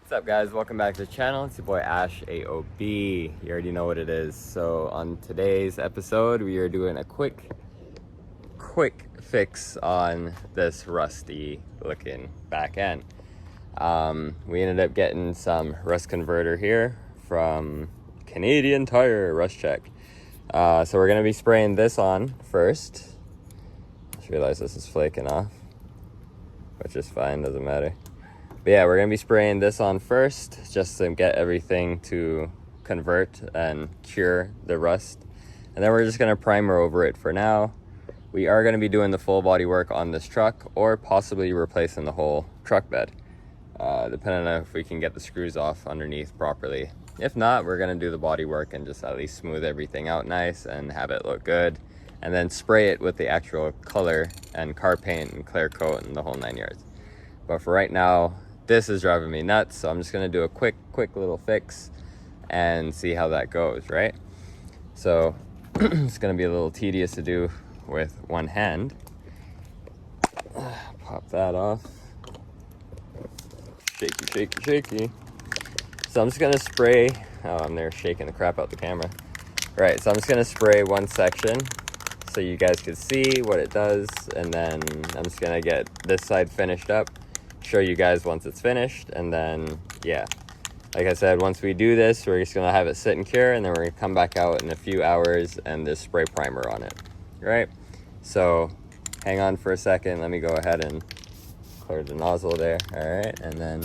What's up, guys? Welcome back to the channel. It's your boy Ash AOB. You already know what it is. So on today's episode, we are doing a quick fix on this rusty looking back end. We ended up getting some rust converter here from Canadian Tire Rust Check. So we're gonna be spraying this on first. Just realized this is flaking off, which is fine, doesn't matter. But yeah, we're gonna be spraying this on first just to get everything to convert and cure the rust. And then we're just gonna primer over it for now. We are gonna be doing the full body work on this truck or possibly replacing the whole truck bed, depending on if we can get the screws off underneath properly. If not, we're gonna do the body work and just at least smooth everything out nice and have it look good. And then spray it with the actual color and car paint and clear coat and the whole 9 yards. But for right now, this is driving me nuts, so I'm just gonna do a quick little fix and see how that goes, right? So it's gonna be a little tedious to do with one hand. Pop that off. Shaky. So I'm just gonna spray. Oh, I'm there shaking the crap out the camera. Right, so I'm just gonna spray one section so you guys can see what it does, and then I'm just gonna get this side finished up, show you guys once it's finished, and then yeah, like I said, once we do this, we're just gonna have it sit and cure, and then we're gonna come back out in a few hours and just spray primer on it. Right, so hang on for a second, let me go ahead and clear the nozzle there. All right, and then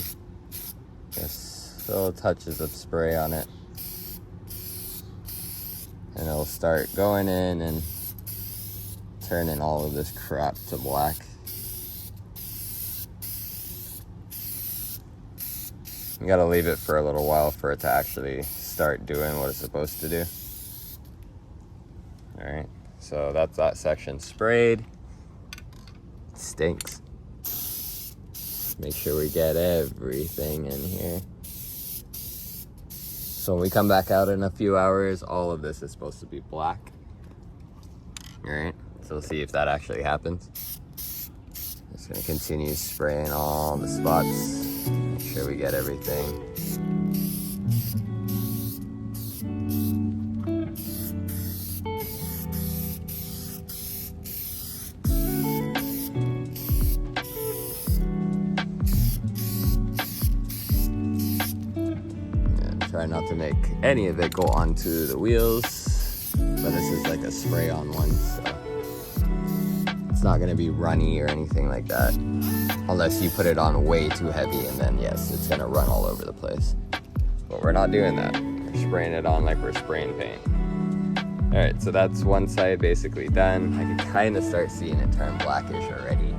just little touches of spray on it, and it'll start going in and turning all of this crap to black. You gotta leave it for a little while for it to actually start doing what it's supposed to do. All right, so that's that section sprayed. It stinks. Make sure we get everything in here. So when we come back out in a few hours, all of this is supposed to be black. All right, so we'll see if that actually happens. Just gonna continue spraying all the spots. Make sure we get everything. And try not to make any of it go onto the wheels, but this is like a spray on one, so it's not gonna be runny or anything like that. Unless you put it on way too heavy, and then yes, it's gonna run all over the place. But we're not doing that. We're spraying it on like we're spraying paint. All right, so that's one side basically done. I can kind of start seeing it turn blackish already.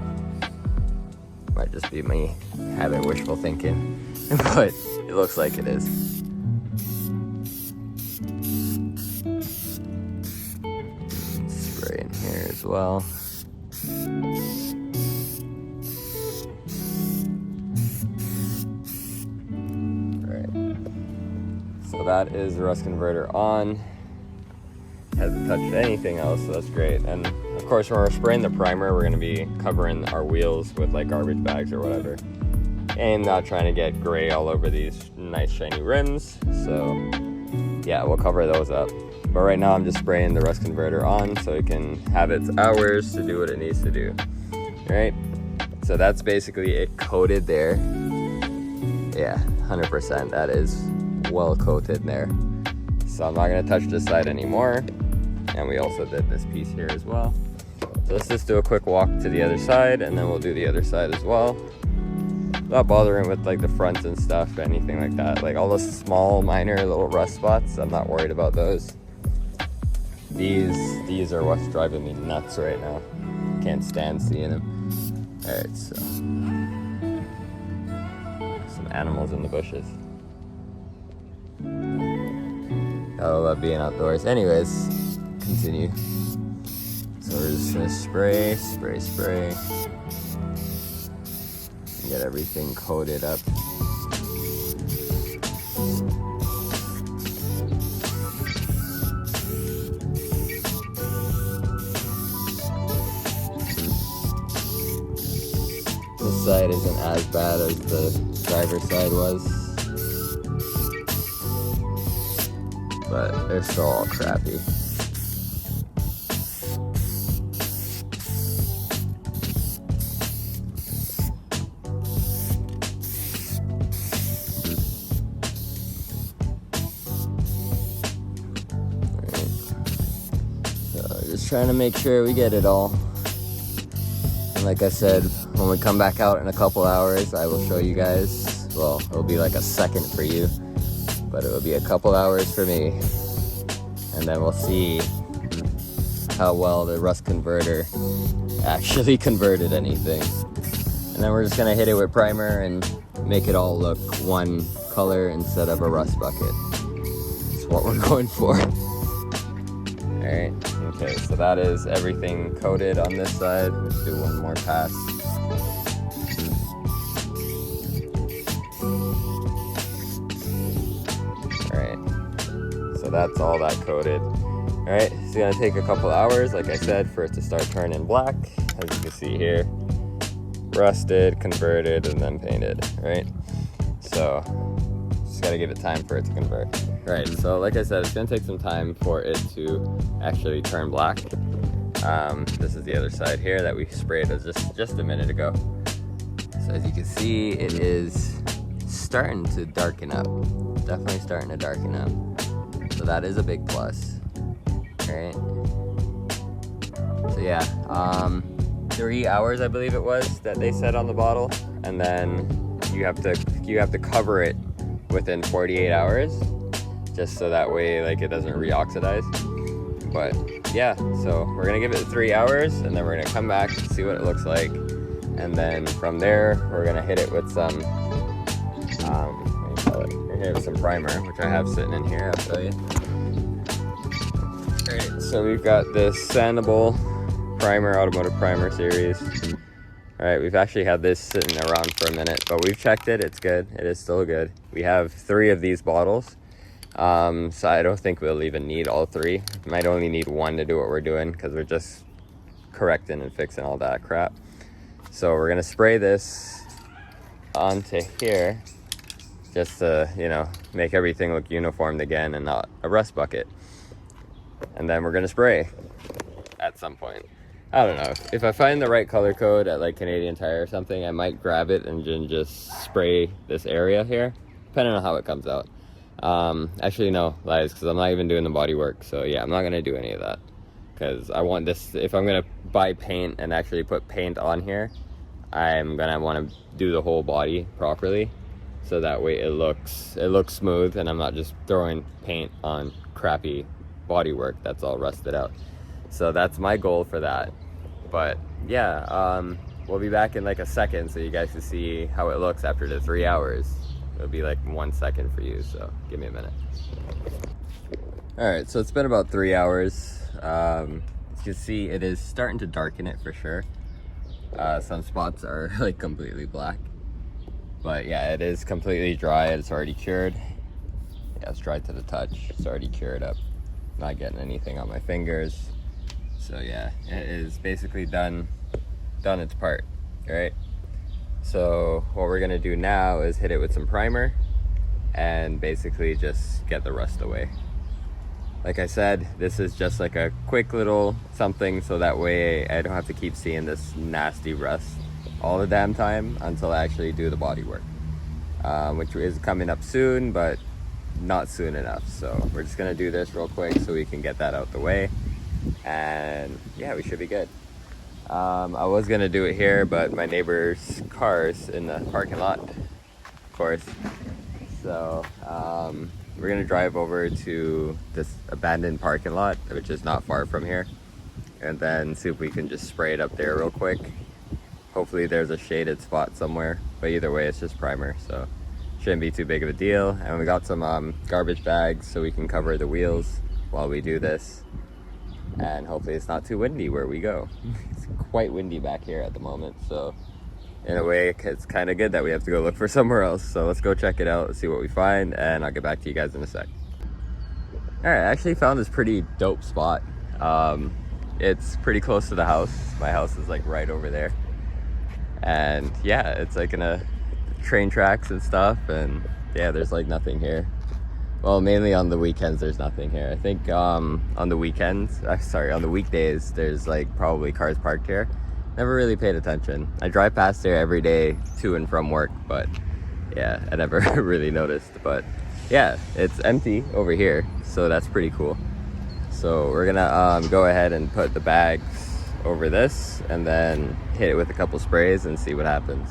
Might just be me having wishful thinking, but it looks like it is. Spray in here as well. So that is the rust converter on. Hasn't touched anything else, so that's great. And of course, when we're spraying the primer, we're gonna be covering our wheels with like garbage bags or whatever, and not trying to get gray all over these nice shiny rims. So yeah, we'll cover those up. But right now I'm just spraying the rust converter on so it can have its hours to do what it needs to do. All right, so that's basically it coated there. Yeah, 100%, that is well coated there. So I'm not gonna touch this side anymore. And we also did this piece here as well. So let's just do a quick walk to the other side, and then we'll do the other side as well. Not bothering with like the fronts and stuff, anything like that. Like all those small minor little rust spots, I'm not worried about those. These are what's driving me nuts right now. Can't stand seeing them. All right, so some animals in the bushes. I love being outdoors. Anyways, continue. So we're just gonna spray. Get everything coated up. This side isn't as bad as the driver's side was. but they're still all crappy. Just trying to make sure we get it all. And like I said, when we come back out in a couple hours, I will show you guys. Well, it'll be like a second for you, but it'll be a couple hours for me. And then we'll see how well the rust converter actually converted anything. And then we're just gonna hit it with primer and make it all look one color instead of a rust bucket. That's what we're going for. All right, okay, so that is everything coated on this side. Let's do one more pass. All right, so that's all that coated. All right, it's gonna take a couple hours, like I said, for it to start turning black. As you can see here, rusted, converted, and then painted, right? So, just gotta give it time for it to convert. Right, so like I said, it's gonna take some time for it to actually turn black. This is the other side here that we sprayed just a minute ago. So as you can see, it is starting to darken up. Definitely starting to darken up. So that is a big plus. All right. So yeah, 3 hours I believe it was that they said on the bottle, and then you have to cover it within 48 hours. Just so that way like it doesn't reoxidize. But yeah, so we're gonna give it 3 hours and then we're gonna come back and see what it looks like, and then from there we're gonna hit it with some what do you call it? We're gonna hit it with some primer, which I have sitting in here. I'll show you. Alright, so we've got this sandable primer, automotive primer series. Alright, we've actually had this sitting around for a minute, but we've checked it, it's good, it is still good. We have 3 of these bottles. So I don't think we'll even need all 3. Might only need 1 to do what we're doing, because we're just correcting and fixing all that crap. So we're gonna spray this onto here just to, you know, make everything look uniformed again and not a rust bucket. And then we're gonna spray at some point. I don't know, if I find the right color code at like Canadian Tire or something, I might grab it and then just spray this area here, depending on how it comes out. Actually no, lies, because I'm not even doing the body work. So yeah, I'm not gonna do any of that, because I want this, if I'm gonna buy paint and actually put paint on here, I'm gonna want to do the whole body properly, so that way it looks smooth and I'm not just throwing paint on crappy body work that's all rusted out. So that's my goal for that. But yeah, we'll be back in like a second so you guys can see how it looks after the 3 hours. It'll be like 1 second for you, so give me a minute. All right, so it's been about 3 hours. As you can see, it is starting to darken it for sure. Some spots are like completely black, but yeah, it is completely dry. It's already cured. Yeah, it's dry to the touch. It's already cured up. Not getting anything on my fingers. So yeah, it is basically done its part. All right. So what we're gonna do now is hit it with some primer and basically just get the rust away. Like I said, this is just like a quick little something, so that way I don't have to keep seeing this nasty rust all the damn time until I actually do the body work, which is coming up soon, but not soon enough. So we're just gonna do this real quick so we can get that out the way, and yeah, we should be good. I was gonna do it here, but my neighbor's car's in the parking lot, of course. So we're gonna drive over to this abandoned parking lot, which is not far from here, and then see if we can just spray it up there real quick. Hopefully there's a shaded spot somewhere, but either way, it's just primer, so shouldn't be too big of a deal. And we got some garbage bags so we can cover the wheels while we do this. And hopefully it's not too windy where we go. It's quite windy back here at the moment, so in a way it's kind of good that we have to go look for somewhere else. So let's go check it out, see what we find, and I'll get back to you guys in a sec. All right, I actually found this pretty dope spot. It's pretty close to the house. My house is like right over there, and yeah, it's like in a train tracks and stuff, and yeah, there's like nothing here. Well, mainly on the weekends there's nothing here. I think on the weekends, on the weekdays, there's like probably cars parked here. Never really paid attention. I drive past there every day to and from work, but yeah, I never really noticed. But yeah, it's empty over here, so that's pretty cool. So we're gonna go ahead and put the bags over this and then hit it with a couple sprays and see what happens.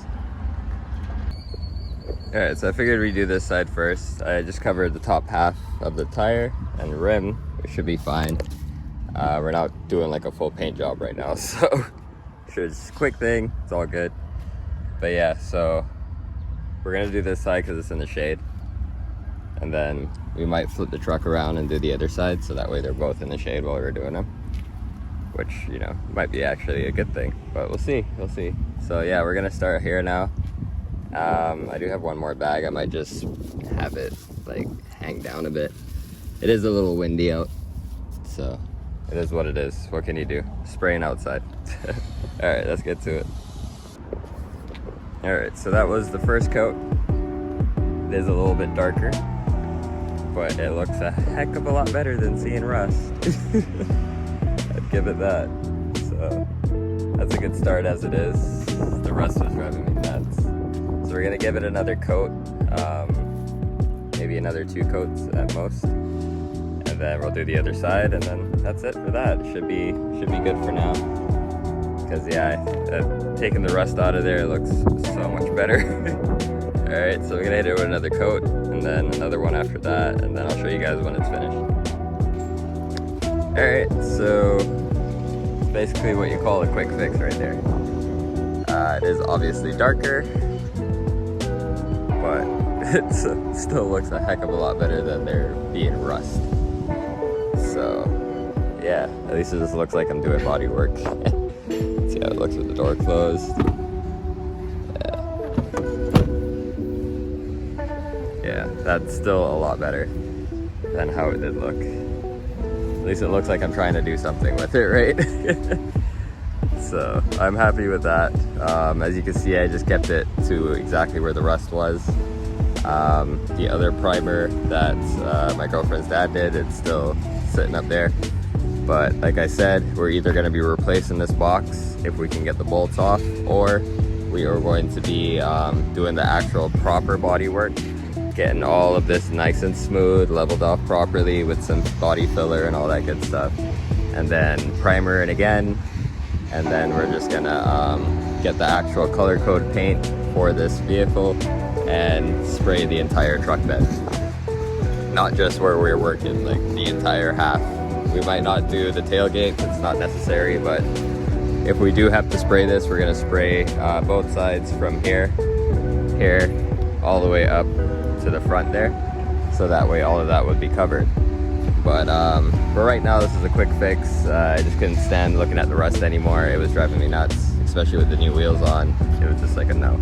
Alright, so I figured we'd do this side first. I just covered the top half of the tire and the rim, which should be fine. We're not doing like a full paint job right now, so it's a quick thing, it's all good. But yeah, so we're gonna do this side because it's in the shade. And then we might flip the truck around and do the other side, so that way they're both in the shade while we're doing them. Which, you know, might be actually a good thing, but we'll see. So yeah, we're gonna start here now. I do have one more bag. I might just have it like hang down a bit. It is a little windy out, so it is what it is. What can you do? Spraying outside. All right, let's get to it. All right, so that was the first coat. It is a little bit darker, but it looks a heck of a lot better than seeing rust. I'd give it that. So that's a good start as it is. The rust was driving me nuts. So we're gonna give it another coat, maybe another 2 coats at most, and then we'll do the other side, and then that's it for that. It should be good for now. Because yeah, taking the rust out of there, it looks so much better. All right, so we're gonna hit it with another coat, and then another one after that, and then I'll show you guys when it's finished. All right, so basically what you call a quick fix right there. It is obviously darker, but it still looks a heck of a lot better than there being rust. So yeah, at least it just looks like I'm doing body work. See how it looks with the door closed. Yeah, that's still a lot better than how it did look. At least it looks like I'm trying to do something with it, right? So I'm happy with that. As you can see, I just kept it to exactly where the rust was. The other primer that my girlfriend's dad did, it's still sitting up there. But like I said, we're either going to be replacing this box if we can get the bolts off, or we are going to be doing the actual proper body work, getting all of this nice and smooth, leveled off properly with some body filler and all that good stuff, and then primer it again, and then we're just gonna get the actual color code paint for this vehicle and spray the entire truck bed. Not just where we're working, like the entire half. We might not do the tailgate, it's not necessary, but if we do have to spray this, we're gonna spray both sides from here, all the way up to the front there, so that way all of that would be covered. But for right now, this is a quick fix. I just couldn't stand looking at the rust anymore. It was driving me nuts, especially with the new wheels on. It was just like a no.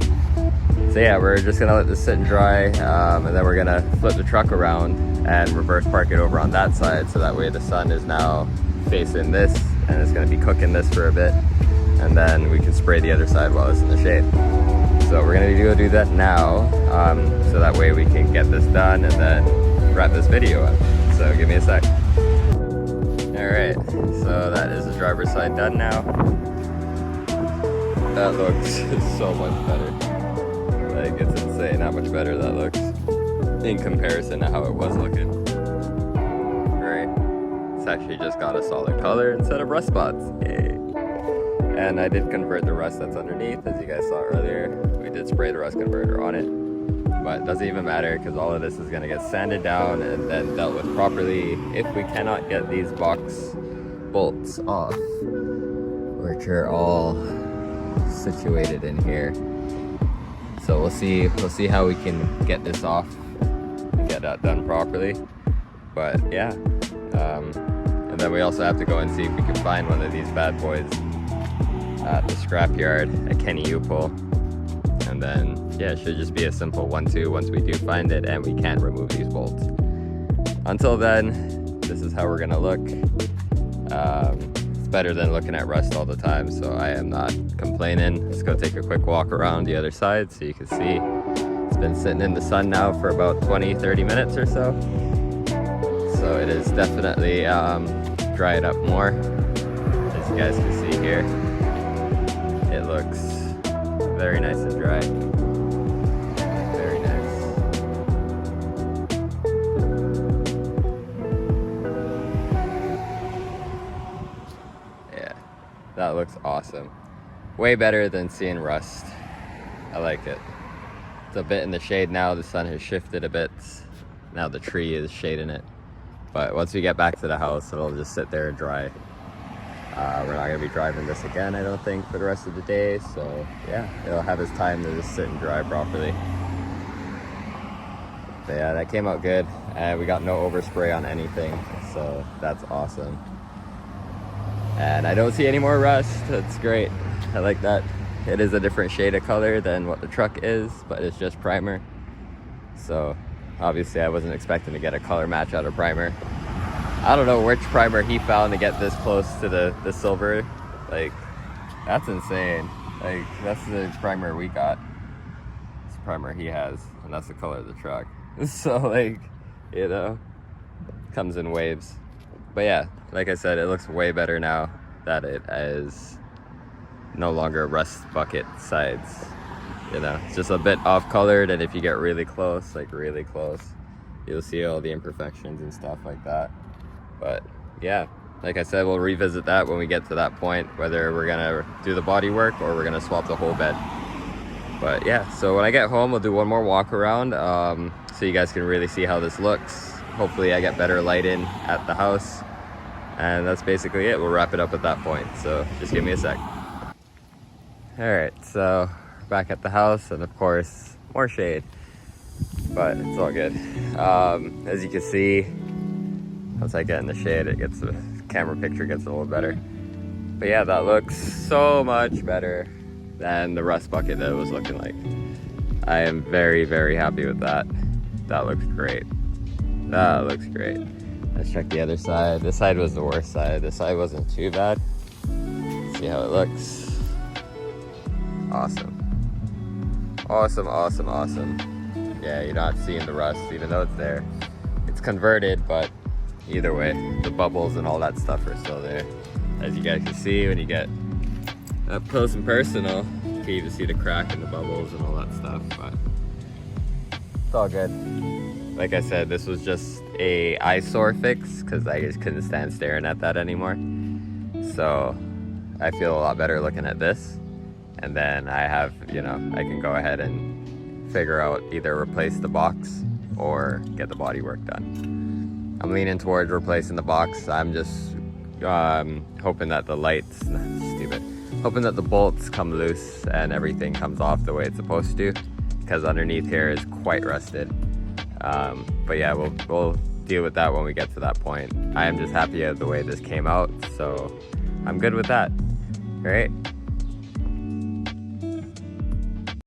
So yeah, we're just gonna let this sit and dry, and then we're gonna flip the truck around and reverse park it over on that side, so that way the sun is now facing this, and it's gonna be cooking this for a bit, and then we can spray the other side while it's in the shade. So we're gonna go do that now, so that way we can get this done and then wrap this video up. So give me a sec. All right, so that is the driver's side done now. That looks so much better. Like, it's insane how much better that looks in comparison to how it was looking. Right, it's actually just got a solid color instead of rust spots. Yay. And I did convert the rust that's underneath, as you guys saw earlier. We did spray the rust converter on it, but it doesn't even matter because all of this is going to get sanded down and then dealt with properly if we cannot get these box bolts off, which are all situated in here. So we'll see how we can get this off and get that done properly. But yeah, and then we also have to go and see if we can find one of these bad boys at the scrapyard at Kenny U-Pull, and then yeah, it should just be a simple 1-2 once we do find it and we can remove these bolts. Until then, this is how we're gonna look. It's better than looking at rust all the time, so I am not complaining. Let's go take a quick walk around the other side so you can see. It's been sitting in the sun now for about 20-30 minutes or so, so it is definitely dried up more. As you guys can see here, it looks very nice and dry. Very nice. Yeah, that looks awesome. Way better than seeing rust. I like it. It's a bit in the shade now. The sun has shifted a bit. Now the tree is shading it. But once we get back to the house, it'll just sit there and dry. We're not gonna be driving this again, I don't think, for the rest of the day. So yeah, it'll have its time to just sit and dry properly. But yeah, that came out good. And we got no overspray on anything, so that's awesome. And I don't see any more rust. That's great. I like that. It is a different shade of color than what the truck is, but it's just primer. So obviously I wasn't expecting to get a color match out of primer. I don't know which primer he found to get this close to the silver. Like, that's insane. Like, that's the primer we got. It's the primer he has, and that's the color of the truck. So like, you know, comes in waves. But yeah, like I said, it looks way better now that it is no longer rust bucket sides. You know, it's just a bit off colored, and if you get really close, like really close, you'll see all the imperfections and stuff like that. But yeah, like I said, we'll revisit that when we get to that point, whether we're gonna do the body work or we're gonna swap the whole bed. But yeah, so when I get home, we'll do one more walk around so you guys can really see how this looks. Hopefully I get better lighting at the house, and that's basically it. We'll wrap it up at that point, so just give me a sec. All right, so back at the house, and of course more shade, but it's all good. As you can see, once I get in the shade, the camera picture gets a little better. But yeah, that looks so much better than the rust bucket that it was looking like. I am very, very happy with that. That looks great. That looks great. Let's check the other side. This side was the worst side. This side wasn't too bad. See how it looks. Awesome. Awesome, awesome, awesome. Yeah, you're not seeing the rust, even though it's there. It's converted, but either way, the bubbles and all that stuff are still there. As you guys can see, when you get up close and personal, you can even see the crack in the bubbles and all that stuff, but it's all good. Like I said, this was just a eyesore fix because I just couldn't stand staring at that anymore. So I feel a lot better looking at this. And then I have, you know, I can go ahead and figure out either replace the box or get the body work done. I'm leaning towards replacing the box. I'm just hoping that the lights, hoping that the bolts come loose and everything comes off the way it's supposed to, because underneath here is quite rusted. But yeah, we'll deal with that when we get to that point. I am just happy with the way this came out, so I'm good with that. All right.